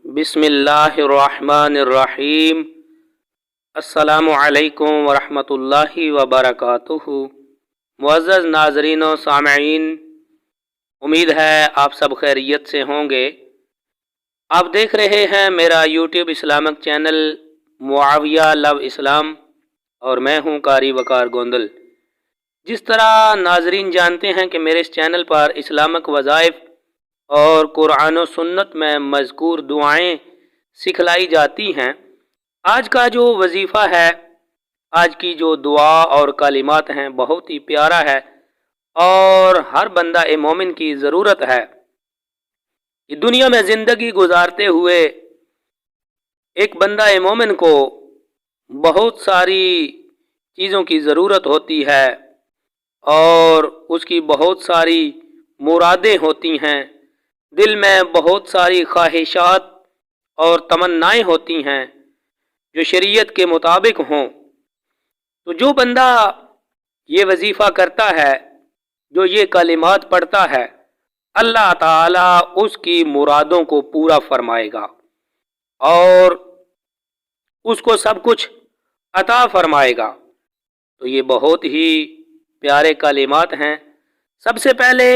بسم اللہ الرحمن الرحیم۔ السلام علیکم ورحمۃ اللہ وبرکاتہ۔ معزز ناظرین و سامعین، امید ہے آپ سب خیریت سے ہوں گے۔ آپ دیکھ رہے ہیں میرا یوٹیوب اسلامک چینل معاویہ لو اسلام، اور میں ہوں قاری وقار گوندل۔ جس طرح ناظرین جانتے ہیں کہ میرے اس چینل پر اسلامک وظائف اور قرآن و سنت میں مذکور دعائیں سکھلائی جاتی ہیں۔ آج کا جو وظیفہ ہے، آج کی جو دعا اور کلمات ہیں، بہت ہی پیارا ہے اور ہر بندہ مومن کی ضرورت ہے۔ دنیا میں زندگی گزارتے ہوئے ایک بندہ مومن کو بہت ساری چیزوں کی ضرورت ہوتی ہے اور اس کی بہت ساری مرادیں ہوتی ہیں، دل میں بہت ساری خواہشات اور تمنائیں ہوتی ہیں جو شریعت کے مطابق ہوں۔ تو جو بندہ یہ وظیفہ کرتا ہے، جو یہ کلمات پڑھتا ہے، اللہ تعالیٰ اس کی مرادوں کو پورا فرمائے گا اور اس کو سب کچھ عطا فرمائے گا۔ تو یہ بہت ہی پیارے کلمات ہیں۔ سب سے پہلے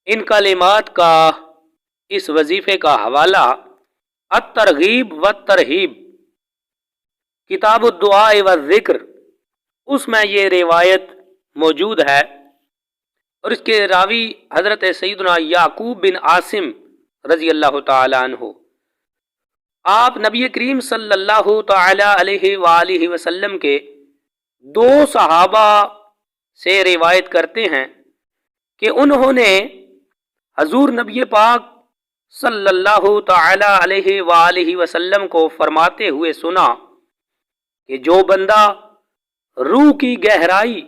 ان کلمات کا، اس وظیفے کا حوالہ الترغیب والترہیب، کتاب الدعاء والذکر، اس میں یہ روایت موجود ہے اور اس کے راوی حضرت سیدنا یعقوب بن عاصم رضی اللہ تعالی عنہ۔ آپ نبی کریم صلی اللہ تعالی علیہ وآلہ وسلم کے دو صحابہ سے روایت کرتے ہیں کہ انہوں نے حضور نبی پاک صلی اللہ تعالی علیہ وآلہ وسلم کو فرماتے ہوئے سنا کہ جو بندہ روح کی گہرائی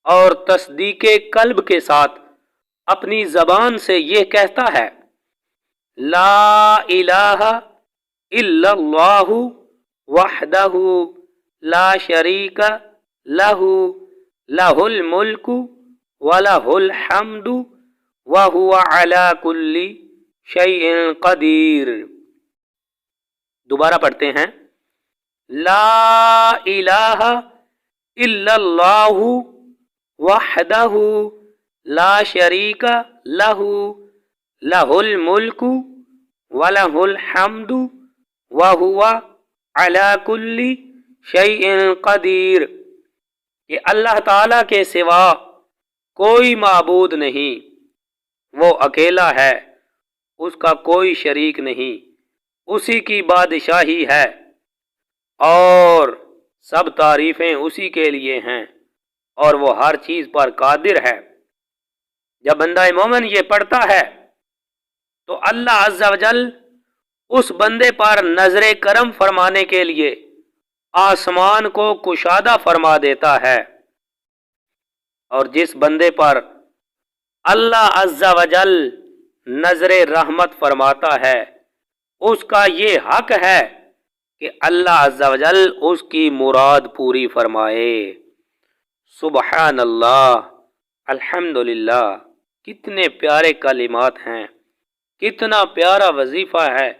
اور تصدیق قلب کے ساتھ اپنی زبان سے یہ کہتا ہے، لا الہ الا اللہ وحدہ لا شریک لہ لہ الملک ولہ الحمد وہو علی کل شیء قدیر۔ دوبارہ پڑھتے ہیں، لا الہ الا اللہ وحدہ لا شریک لہ لہ الملک ولہ الحمد وہو علی کل شیء قدیر۔ کہ اللہ تعالیٰ کے سوا کوئی معبود نہیں، وہ اکیلا ہے، اس کا کوئی شریک نہیں، اسی کی بادشاہی ہے اور سب تعریفیں اسی کے لیے ہیں اور وہ ہر چیز پر قادر ہے۔ جب بندہ مومن یہ پڑھتا ہے تو اللہ عز و جل اس بندے پر نظر کرم فرمانے کے لیے آسمان کو کشادہ فرما دیتا ہے، اور جس بندے پر اللہ عز و جل نظر رحمت فرماتا ہے، اس کا یہ حق ہے کہ اللہ عز و جل اس کی مراد پوری فرمائے۔ سبحان اللہ، الحمدللہ، کتنے پیارے کلمات ہیں، کتنا پیارا وظیفہ ہے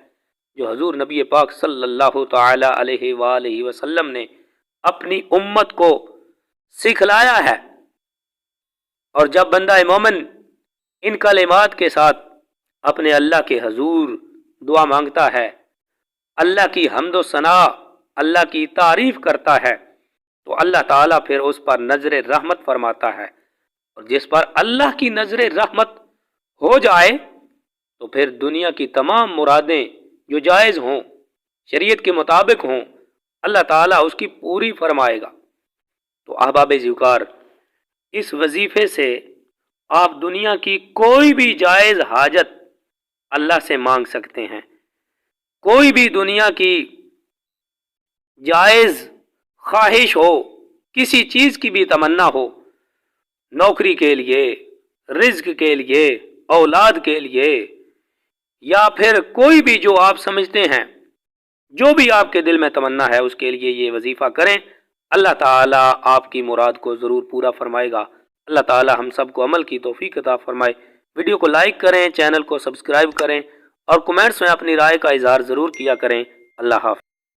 جو حضور نبی پاک صلی اللہ تعالی علیہ وآلہ وسلم نے اپنی امت کو سکھلایا ہے۔ اور جب بندہ مومن ان کلمات کے ساتھ اپنے اللہ کے حضور دعا مانگتا ہے، اللہ کی حمد و ثنا، اللہ کی تعریف کرتا ہے، تو اللہ تعالیٰ پھر اس پر نظر رحمت فرماتا ہے، اور جس پر اللہ کی نظر رحمت ہو جائے تو پھر دنیا کی تمام مرادیں جو جائز ہوں، شریعت کے مطابق ہوں، اللہ تعالیٰ اس کی پوری فرمائے گا۔ تو احباب ذوقار، اس وظیفے سے آپ دنیا کی کوئی بھی جائز حاجت اللہ سے مانگ سکتے ہیں، کوئی بھی دنیا کی جائز خواہش ہو، کسی چیز کی بھی تمنا ہو، نوکری کے لیے، رزق کے لیے، اولاد کے لیے، یا پھر کوئی بھی جو آپ سمجھتے ہیں، جو بھی آپ کے دل میں تمنا ہے، اس کے لیے یہ وظیفہ کریں، اللہ تعالیٰ آپ کی مراد کو ضرور پورا فرمائے گا۔ اللہ تعالیٰ ہم سب کو عمل کی توفیق عطا فرمائے۔ ویڈیو کو لائک کریں، چینل کو سبسکرائب کریں اور کمنٹس میں اپنی رائے کا اظہار ضرور کیا کریں۔ اللہ حافظ۔